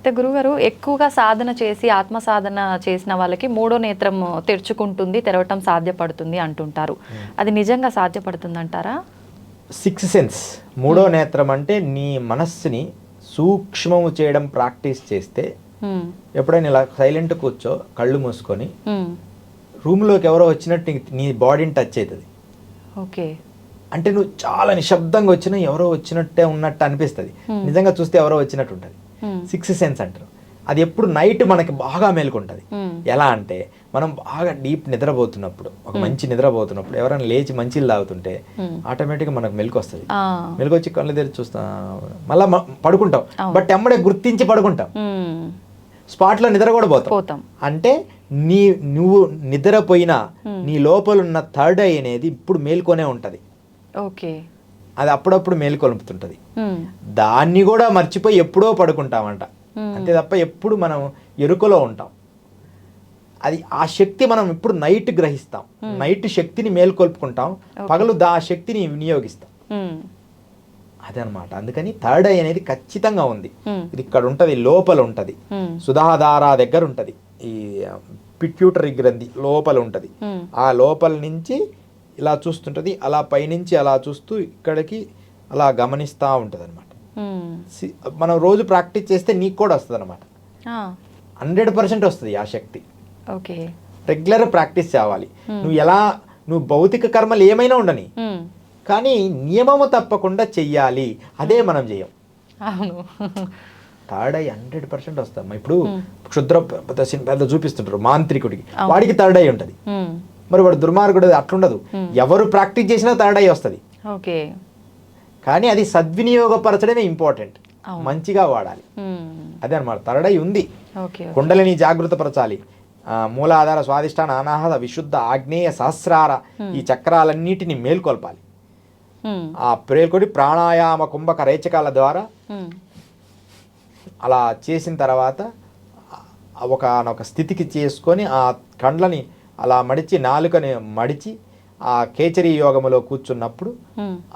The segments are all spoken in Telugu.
అయితే గురుగారు ఎక్కువగా సాధన చేసి ఆత్మ సాధన చేసిన వాళ్ళకి మూడో నేత్రం తెరుచుకుంటుంది, తెరవటం సాధ్యపడుతుంది అంటుంటారు. అది నిజంగా సాధ్యపడుతుంది అంటారా? సిక్స్త్ సెన్స్, మూడో నేత్రం అంటే నీ మనస్సుని సూక్ష్మము చేయడం ప్రాక్టీస్ చేస్తే ఎప్పుడైనా ఇలా సైలెంట్ కూర్చో, కళ్ళు మూసుకొని రూమ్లోకి ఎవరో వచ్చినట్టు నీ బాడీని టచ్ అవుతుంది. ఓకే. అంటే నువ్వు చాలా నిశ్శబ్దంగా వచ్చినా ఎవరో వచ్చినట్టే ఉన్నట్టు అనిపిస్తుంది, నిజంగా చూస్తే ఎవరో వచ్చినట్టు ఉంటుంది. సిక్స్త్ సెన్స్ అంటారు. అది ఎప్పుడు నైట్ మనకి బాగా మేలుకుంటుంది. ఎలా అంటే మనం బాగా డీప్ నిద్రపోతున్నప్పుడు, ఒక మంచి నిద్రపోతున్నప్పుడు ఎవరైనా లేచి మంచిలు తాగుతుంటే ఆటోమేటిక్గా మనకు మెలకు వస్తుంది. మెలకు వచ్చి కళ్ళు తెరిచి చూస్తాం, మళ్ళీ పడుకుంటాం. బట్ ఎమ్మడే గుర్తించి పడుకుంటాం, స్పాట్లో నిద్ర కూడా పోతాం. అంటే నువ్వు నిద్రపోయినా నీ లోపల ఉన్న థర్డ్ ఐ అనేది ఇప్పుడు మేల్కొనే ఉంటది. ఓకే. అది అప్పుడప్పుడు మేలుకొలుపుతుంటది. దాన్ని కూడా మర్చిపోయి ఎప్పుడో పడుకుంటామంట, అంతే తప్ప ఎప్పుడు మనం ఎరుకలో ఉంటాం. అది ఆ శక్తి మనం ఇప్పుడు నైట్ గ్రహిస్తాం, నైట్ శక్తిని మేల్కొల్పుకుంటాం, పగలు ఆ శక్తిని వినియోగిస్తాం. అదనమాట. అందుకని థర్డ్ ఐ అనేది ఖచ్చితంగా ఉంది. ఇది ఇక్కడ ఉంటది, లోపల ఉంటది, సుధాధార దగ్గర ఉంటది, ఈ పిట్యూటరీ గ్రంథి లోపల ఉంటది. ఆ లోపల నుంచి ఇలా చూస్తుంటది, అలా పైనుంచి అలా చూస్తూ ఇక్కడికి అలా గమనిస్తూ ఉంటుంది అనమాట. మనం రోజు ప్రాక్టీస్ చేస్తే నీకు కూడా వస్తుంది అనమాట. 100% వస్తుంది ఆ శక్తి. ఓకే. రెగ్యులర్ ప్రాక్టీస్ చేయాలి. నువ్వు భౌతిక కర్మలు ఏమైనా ఉండని, కానీ నియమము తప్పకుండా చెయ్యాలి. అదే మనం చేయం. థర్డ్ ఐ 100% వస్తాం. ఇప్పుడు క్షుద్ర పెద్ద చూపిస్తుంటారు మాంత్రికుడికి, వాడికి థర్డ్ ఐ ఉంటుంది. మరి వాడు దుర్మార్గుడు అట్లుండదు, ఎవరు ప్రాక్టీస్ చేసినా థర్డ్ ఐ వస్తుంది. ఓకే. కానీ అది సద్వినియోగపరచడమే ఇంపార్టెంట్, మంచిగా వాడాలి. అదే అనమాట. థర్డ్ ఐ ఉంది. కుండలిని జాగృతపరచాలి. మూలాధార, స్వాదిష్టాన, అనాహత, విశుద్ధ, ఆగ్నేయ, సహస్రార ఈ చక్రాలన్నిటిని మేల్కొల్పాలి. ఆ మేల్కొని ప్రాణాయామ, కుంభక, రేచకాల ద్వారా అలా చేసిన తర్వాత ఒక స్థితికి చేసుకొని ఆ కండ్లని అలా మడిచి, నాలుకని మడిచి ఆ కేచరి యోగములో కూర్చున్నప్పుడు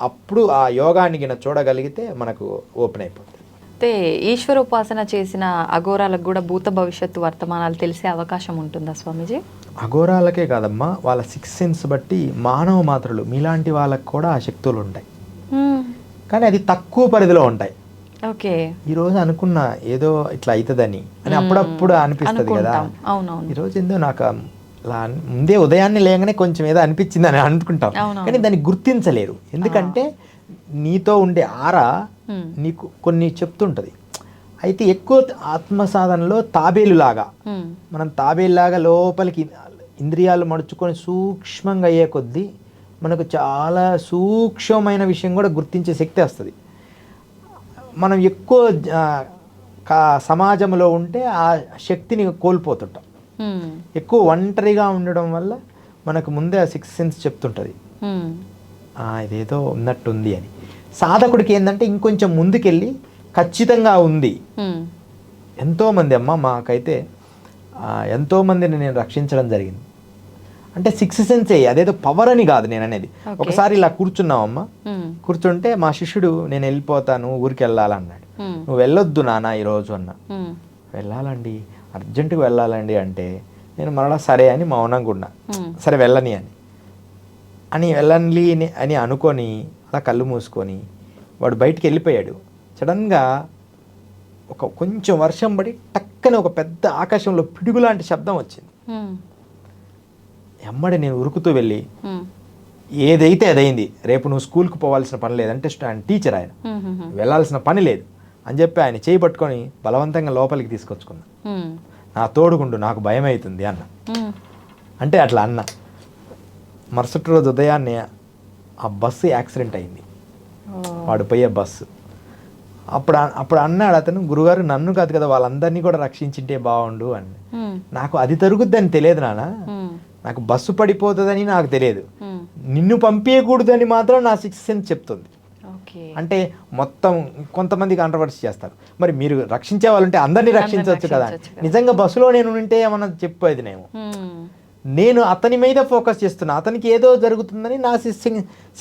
అప్పుడు ఆ యోగాన్ని గిన చూడగలిగితే మనకు ఓపెన్ అయిపోతుంది. అయితే ఈశ్వర ఉపాసన చేసిన అఘోరాలకు కూడా భూత భవిష్యత్తు వర్తమానాలు తెలిసే అవకాశం ఉంటుందా స్వామీజీ? అఘోరాలకే కాదమ్మా, వాళ్ళ సిక్స్త్ సెన్స్ బట్టి మానవ మాత్రలు మీలాంటి వాళ్ళకు కూడా ఆ శక్తులు ఉంటాయి, కానీ అది తక్కువ పరిధిలో ఉంటాయి. ఓకే. ఈరోజు అనుకున్నా ఏదో ఇట్లా అవుతుందని అని అప్పుడప్పుడు అనిపిస్తుంది కదా. ఈరోజు ఏందో నాకు అలా ముందే ఉదయాన్నే లేగానే కొంచెం ఏదో అనిపించింది అని అనుకుంటాం, కానీ దాన్ని గుర్తించలేరు. ఎందుకంటే నీతో ఉండే ఆరా నీకు కొన్ని చెప్తుంటది. అయితే ఎక్కువ ఆత్మ సాధనలో తాబేలులాగా మనం తాబేలులాగా లోపలికి ఇంద్రియాలు మడుచుకొని సూక్ష్మంగా అయ్యే కొద్దీ మనకు చాలా సూక్ష్మమైన విషయం కూడా గుర్తించే శక్తి వస్తుంది. మనం ఎక్కువ సమాజంలో ఉంటే ఆ శక్తిని కోల్పోతుంటాం. ఎక్కువ ఒంటరిగా ఉండడం వల్ల మనకు ముందే ఆ సిక్స్త్ సెన్స్ చెప్తుంటుంది ఇదేదో ఉన్నట్టుంది అని. సాధకుడికి ఏంటంటే ఇంకొంచెం ముందుకెళ్ళి ఖచ్చితంగా ఉంది. ఎంతోమంది అమ్మ మాకైతే ఎంతోమందిని నేను రక్షించడం జరిగింది. అంటే సిక్స్త్ సెన్స్ అదేదో పవర్ అని కాదు నేను అనేది. ఒకసారి ఇలా కూర్చున్నామమ్మా, కూర్చుంటే మా శిష్యుడు నేను వెళ్ళిపోతాను, ఊరికి వెళ్ళాలన్నాడు. నువ్వు వెళ్ళొద్దు నాన్న ఈరోజు అన్నా. వెళ్ళాలండి, అర్జెంటుగా వెళ్ళాలండి అంటే నేను మరలా సరే అని మౌనంగా ఉన్నా. సరే వెళ్ళని అని వెళ్ళండి అని అనుకొని అలా కళ్ళు మూసుకొని వాడు బయటికి వెళ్ళిపోయాడు. సడన్గా కొంచెం వర్షం పడి టక్కన ఒక పెద్ద ఆకాశంలో పిడుగు లాంటి శబ్దం వచ్చింది. ఎమ్మడే నేను ఉరుకుతూ వెళ్ళి ఏదైతే అదైంది, రేపు నువ్వు స్కూల్కి పోవాల్సిన పని లేదంటే టీచర్ ఆయన వెళ్ళాల్సిన పని లేదు అని చెప్పి ఆయన చేయి పట్టుకొని బలవంతంగా లోపలికి తీసుకొచ్చుకున్నా. నా తోడుగుండు, నాకు భయం అవుతుంది అన్న. అంటే అట్లా అన్న. మరుసటి రోజు ఉదయాన్నే ఆ బస్సు యాక్సిడెంట్ అయింది, వాడు పోయే బస్సు. అప్పుడు అన్నాడు అతను, గురుగారు నన్ను కాదు కదా వాళ్ళందరినీ కూడా రక్షించింటే బాగుండు అని. నాకు అది జరుగుద్దని తెలియదు నాన్న, నాకు బస్సు పడిపోతుందని నాకు తెలియదు, నిన్ను పంపించకూడదని మాత్రం నా సిక్స్త్ సెన్స్ చెప్తుంది. అంటే మొత్తం కొంతమంది కాంట్రవర్సీ చేస్తారు, మరి మీరు రక్షించే వాళ్ళు ఉంటే అందరినీ రక్షించవచ్చు కదా. నిజంగా బస్సులో నేను ఉంటే ఏమన్నా చెప్పేది నేను అతని మీద ఫోకస్ చేస్తున్నా, అతనికి ఏదో జరుగుతుందని నా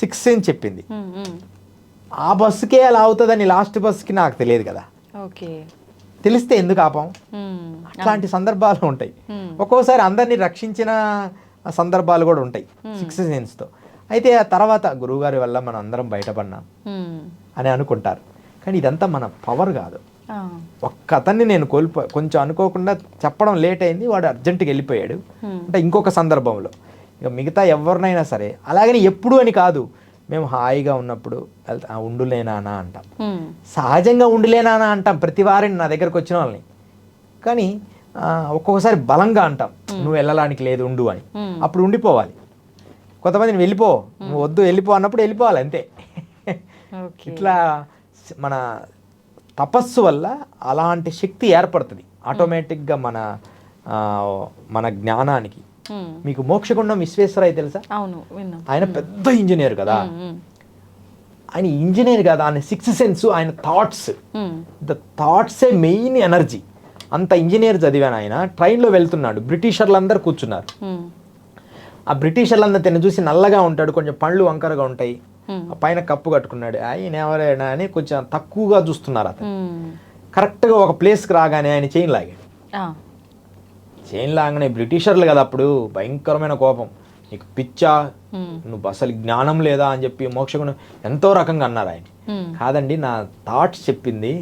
సిక్స్త్ సెన్స్ చెప్పింది. ఆ బస్సుకే అలా అవుతుందని లాస్ట్ బస్సుకి నాకు తెలియదు కదా. తెలిస్తే ఎందుకు ఆపాం? అట్లాంటి సందర్భాలు ఉంటాయి. ఒక్కోసారి అందరినీ రక్షించిన సందర్భాలు కూడా ఉంటాయి సిక్స్త్ సెన్స్తో. అయితే ఆ తర్వాత గురువుగారి వల్ల మనం అందరం బయటపడినాం అని అనుకుంటారు. కానీ ఇదంతా మన పవర్ కాదు. ఒక్క అతన్ని నేను కొంచెం అనుకోకుండా చెప్పడం లేట్ అయింది, వాడు అర్జెంటుగా వెళ్ళిపోయాడు అంటే ఇంకొక సందర్భంలో. ఇక మిగతా ఎవరినైనా సరే అలాగని ఎప్పుడు అని కాదు, మేము హాయిగా ఉన్నప్పుడు ఉండులేనానా అంటాం, సహజంగా ఉండులేనానా అంటాం ప్రతి వారిని నా దగ్గరకు వచ్చిన వాళ్ళని. కానీ ఒక్కొక్కసారి బలంగా అంటాం, నువ్వు వెళ్ళడానికి లేదు ఉండు అని. అప్పుడు ఉండిపోవాలి. కొంతమందిని వెళ్ళిపో, నువ్వు వద్దు వెళ్ళిపో అన్నప్పుడు వెళ్ళిపోవాలి అంతే. ఇట్లా మన తపస్సు వల్ల అలాంటి శక్తి ఏర్పడుతుంది ఆటోమేటిక్గా మన జ్ఞానానికి. మీకు మోక్షగుండం విశ్వేశ్వరయ్య తెలుసా? అవును, ఆయన పెద్ద ఇంజనీర్ కదా. ఆయన ఇంజనీర్ కదా, ఆయన సిక్స్త్ సెన్స్, ఆయన థాట్స్, ద థాట్సే మెయిన్ ఎనర్జీ. అంత ఇంజనీర్ చదివాను. ఆయన ట్రైన్లో వెళ్తున్నాడు, బ్రిటిషర్లందరూ కూర్చున్నారు. ఆ బ్రిటిషర్లందరూ తిని చూసి నల్లగా ఉంటాడు, కొంచెం పళ్ళు వంకరగా ఉంటాయి, పైన కప్పు కట్టుకున్నాడు, ఆయన ఎవరైనా అని కొంచెం తక్కువగా చూస్తున్నారు అతను. కరెక్ట్గా ఒక ప్లేస్కి రాగానే ఆయన చైన్ లాగాడు. చైన్ లాగానే బ్రిటిషర్లు కదా అప్పుడు భయంకరమైన కోపం, నీకు పిచ్చా, నువ్వు అసలు జ్ఞానం లేదా అని చెప్పి మోక్షగుణం ఎంతో రకంగా అన్నారు ఆయన. కాదండి, నా థాట్స్ చెప్పింది,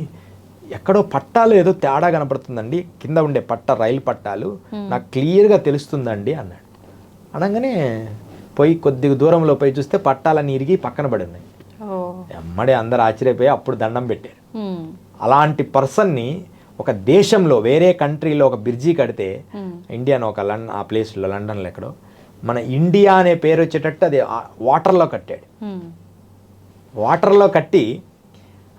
ఎక్కడో పట్టాలు ఏదో తేడా కనపడుతుందండి, కింద ఉండే రైలు పట్టాలు నాకు క్లియర్గా తెలుస్తుందండి అన్నాడు. అనగానే పోయి కొద్దిగా దూరంలో పోయి చూస్తే పట్టాలన్నీ ఇరిగి పక్కన పడి ఉన్నాయి. ఎమ్మడే అందరు ఆశ్చర్యపోయి అప్పుడు దండం పెట్టారు. అలాంటి పర్సన్ని ఒక దేశంలో వేరే కంట్రీలో ఒక బ్రిడ్జి కడితే, ఇండియాను ఒక ఆ ప్లేస్లో లండన్లో ఎక్కడో మన ఇండియా అనే పేరు వచ్చేటట్టు అది వాటర్లో కట్టాడు. వాటర్లో కట్టి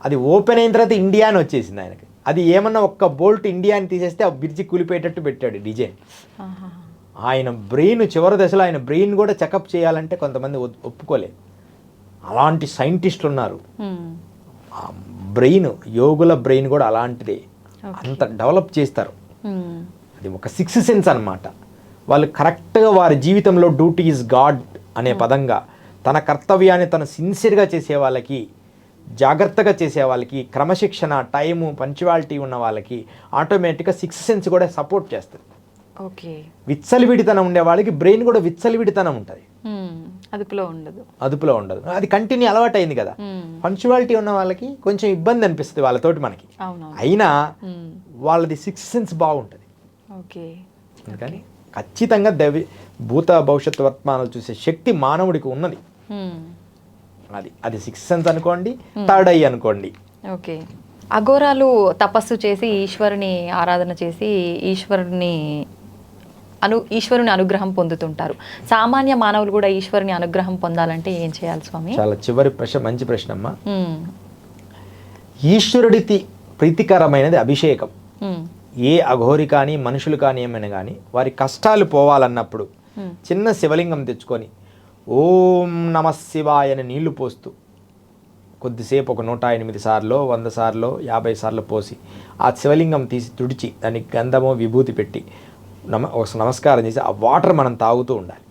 అది ఓపెన్ అయిన తర్వాత ఇండియా అని వచ్చేసింది ఆయనకి. అది ఏమన్నా ఒక్క బోల్ట్ ఇండియా అని తీసేస్తే ఆ బ్రిడ్జి కూలిపోయేటట్టు పెట్టాడు డిజైన్. ఆయన బ్రెయిన్ చివరి దశలో ఆయన బ్రెయిన్ కూడా చెకప్ చేయాలంటే కొంతమంది ఒప్పుకోలేదు. అలాంటి సైంటిస్టులు ఉన్నారు. ఆ బ్రెయిన్, యోగుల బ్రెయిన్ కూడా అలాంటిదే, అంత డెవలప్ చేస్తారు. అది ఒక సిక్స్త్ సెన్స్ అన్నమాట. వాళ్ళు కరెక్ట్గా వారి జీవితంలో డ్యూటీ ఈజ్ గాడ్ అనే పదంగా తన కర్తవ్యాన్ని తను సిన్సియర్గా చేసే వాళ్ళకి, జాగ్రత్తగా చేసే వాళ్ళకి, క్రమశిక్షణ, టైము, పంక్చువాలిటీ ఉన్న వాళ్ళకి ఆటోమేటిక్గా సిక్స్త్ సెన్స్ కూడా సపోర్ట్ చేస్తుంది. ఓకే. విచ్చలివిడితనం ఉండే వాళ్ళకి బ్రెయిన్ కూడా విచ్చలివిడితనం ఉంటుంది, అదుపులో ఉండదు. అది కంటిన్యూ అలవాటు అయింది కదా. పంక్చువాలిటీ ఉన్న వాళ్ళకి కొంచెం ఇబ్బంది అనిపిస్తుంది వాళ్ళతోటి మనకి, అయినా వాళ్ళది సిక్స్త్ సెన్స్ బాగుంటుంది. అందుకని ఖచ్చితంగా భూత భవిష్యత్తు వర్తమానాలు చూసే శక్తి మానవుడికి ఉన్నది. అది సిక్స్త్ సెన్స్ అనుకోండి, థర్డ్ ఐ అనుకోండి. ఓకే. అఘోరాలు తపస్సు చేసి ఈశ్వరుని ఆరాధన చేసి ఈశ్వరుని అనుగ్రహం పొందుతుంటారు. సామాన్య మానవులు కూడా ఈశ్వరుని అనుగ్రహం పొందాలంటే ఏం చేయాలి స్వామి? చాలా చివరి ప్రశ్న, మంచి ప్రశ్న అమ్మా. ఈశ్వరుడికి ప్రీతికరమైనది అభిషేకం. ఏ అఘోరి కానీ మనుషులు కానీ ఏమైనా కానీ వారి కష్టాలు పోవాలన్నప్పుడు చిన్న శివలింగం తెచ్చుకొని ఓం నమ శివాయ అని నీళ్లు పోస్తూ కొద్దిసేపు ఒక 108 సార్లు 100 సార్లు 50 సార్లు పోసి ఆ శివలింగం తీసి తుడిచి దానికి గంధమో విభూతి పెట్టి నమస్కారం చేసి ఆ వాటర్ మనం తాగుతూ ఉండాలి,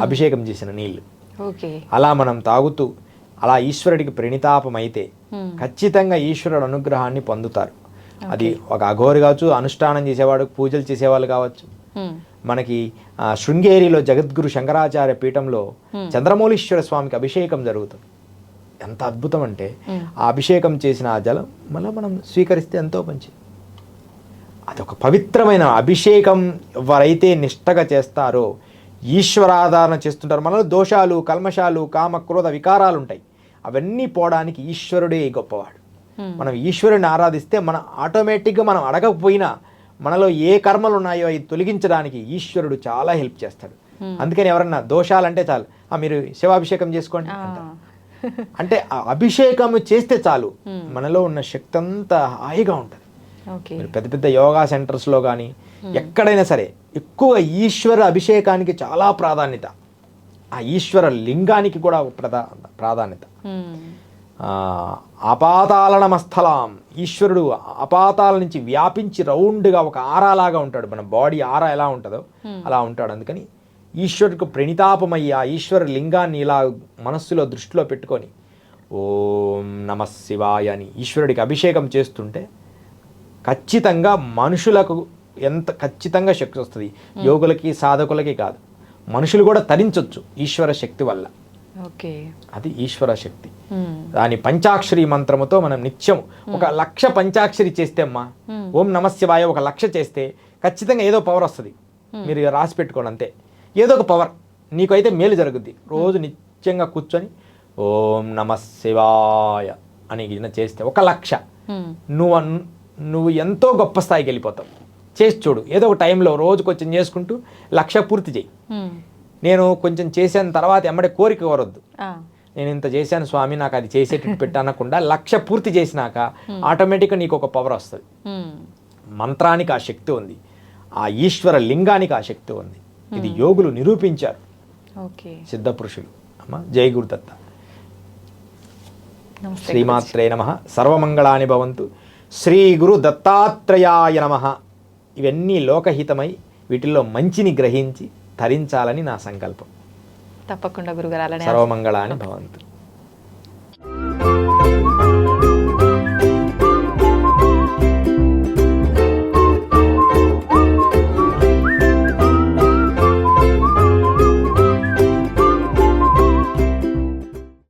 అభిషేకం చేసిన నీళ్లు. అలా మనం తాగుతూ అలా ఈశ్వరుడికి ప్రణితాపం అయితే ఖచ్చితంగా ఈశ్వరుడు అనుగ్రహాన్ని పొందుతారు. అది ఒక అఘోరి కావచ్చు, అనుష్ఠానం చేసేవాడు, పూజలు చేసేవాళ్ళు కావచ్చు. మనకి శృంగేరిలో జగద్గురు శంకరాచార్య పీఠంలో చంద్రమౌళీశ్వర స్వామికి అభిషేకం జరుగుతుంది. ఎంత అద్భుతం అంటే ఆ అభిషేకం చేసిన ఆ జలం మళ్ళీ మనం స్వీకరిస్తే ఎంతో మంచిది. అదొక పవిత్రమైన అభిషేకం. ఎవరైతే నిష్టగా చేస్తారో, ఈశ్వరాధారణ చేస్తుంటారో, మనలో దోషాలు, కల్మషాలు, కామ, క్రోధ వికారాలు ఉంటాయి, అవన్నీ పోవడానికి ఈశ్వరుడే గొప్పవాడు. మనం ఈశ్వరుని ఆరాధిస్తే మన ఆటోమేటిక్గా మనం అడగకపోయినా మనలో ఏ కర్మలు ఉన్నాయో అవి తొలగించడానికి ఈశ్వరుడు చాలా హెల్ప్ చేస్తాడు. అందుకని ఎవరన్నా దోషాలంటే చాలు, మీరు శివాభిషేకం చేసుకోండి అంటారు. అంటే ఆ అభిషేకం చేస్తే చాలు మనలో ఉన్న శక్తి అంతా హాయిగా ఉంటుంది. పెద్ద పెద్ద యోగా సెంటర్స్లో కానీ ఎక్కడైనా సరే ఎక్కువ ఈశ్వర అభిషేకానికి చాలా ప్రాధాన్యత, ఆ ఈశ్వర లింగానికి కూడా ప్రాధాన్యత. అపాతాల నమస్థలం, ఈశ్వరుడు అపాతాల నుంచి వ్యాపించి రౌండ్గా ఒక ఆరాలాగా ఉంటాడు. మన బాడీ ఆరా ఎలా ఉంటుందో అలా ఉంటాడు. అందుకని ఈశ్వరుడికి ప్రణితాపమయ్యి ఆ ఈశ్వర లింగాన్ని ఇలా మనస్సులో దృష్టిలో పెట్టుకొని ఓం నమ శివాయ అని ఈశ్వరుడికి అభిషేకం చేస్తుంటే ఖచ్చితంగా మనుషులకు ఎంత ఖచ్చితంగా శక్తి వస్తుంది, యోగులకి సాధకులకి కాదు, మనుషులు కూడా తరించవచ్చు ఈశ్వర శక్తి వల్ల. ఓకే, అది ఈశ్వర శక్తి. దాని పంచాక్షరి మంత్రముతో మనం నిత్యం 1,00,000 పంచాక్షరి చేస్తే అమ్మా, ఓం నమశివాయ 1,00,000 చేస్తే ఖచ్చితంగా ఏదో పవర్ వస్తుంది. మీరు రాసి పెట్టుకోండి అంతే, ఏదో ఒక పవర్ నీకు అయితే మేలు జరుగుద్ది. రోజు నిత్యంగా కూర్చొని ఓం నమశివాయ అని చేస్తే 1,00,000 నువ్వు ఎంతో గొప్ప స్థాయికి వెళ్ళిపోతావు. చేసి చూడు, ఏదో ఒక టైంలో రోజు కొంచెం చేసుకుంటూ 1,00,000 పూర్తి చేయి. నేను కొంచెం చేసిన తర్వాత ఎమ్మడే కోరిక కోరొద్దు, నేను ఇంత చేశాను స్వామి నాకు అది చేసేటట్టు పెట్టనకుండా 1,00,000 పూర్తి చేసినాక ఆటోమేటిక్గా నీకు ఒక పవర్ వస్తుంది. మంత్రానికి ఆ శక్తి ఉంది, ఆ ఈశ్వర లింగానికి ఆ శక్తి ఉంది. ఇది యోగులు నిరూపించారు, సిద్ధ పురుషులు. అమ్మ జై గురుదత్త. శ్రీమాత్రే నమః. సర్వమంగళాని భవంతు. శ్రీ గురు దత్తాత్రేయాయ నమః. ఇవన్నీ లోకహితమై వీటిల్లో మంచిని గ్రహించి ధరించాలని నా సంకల్పం. తప్పకుండా గురుగారు. సర్వమంగళాని భవంతు.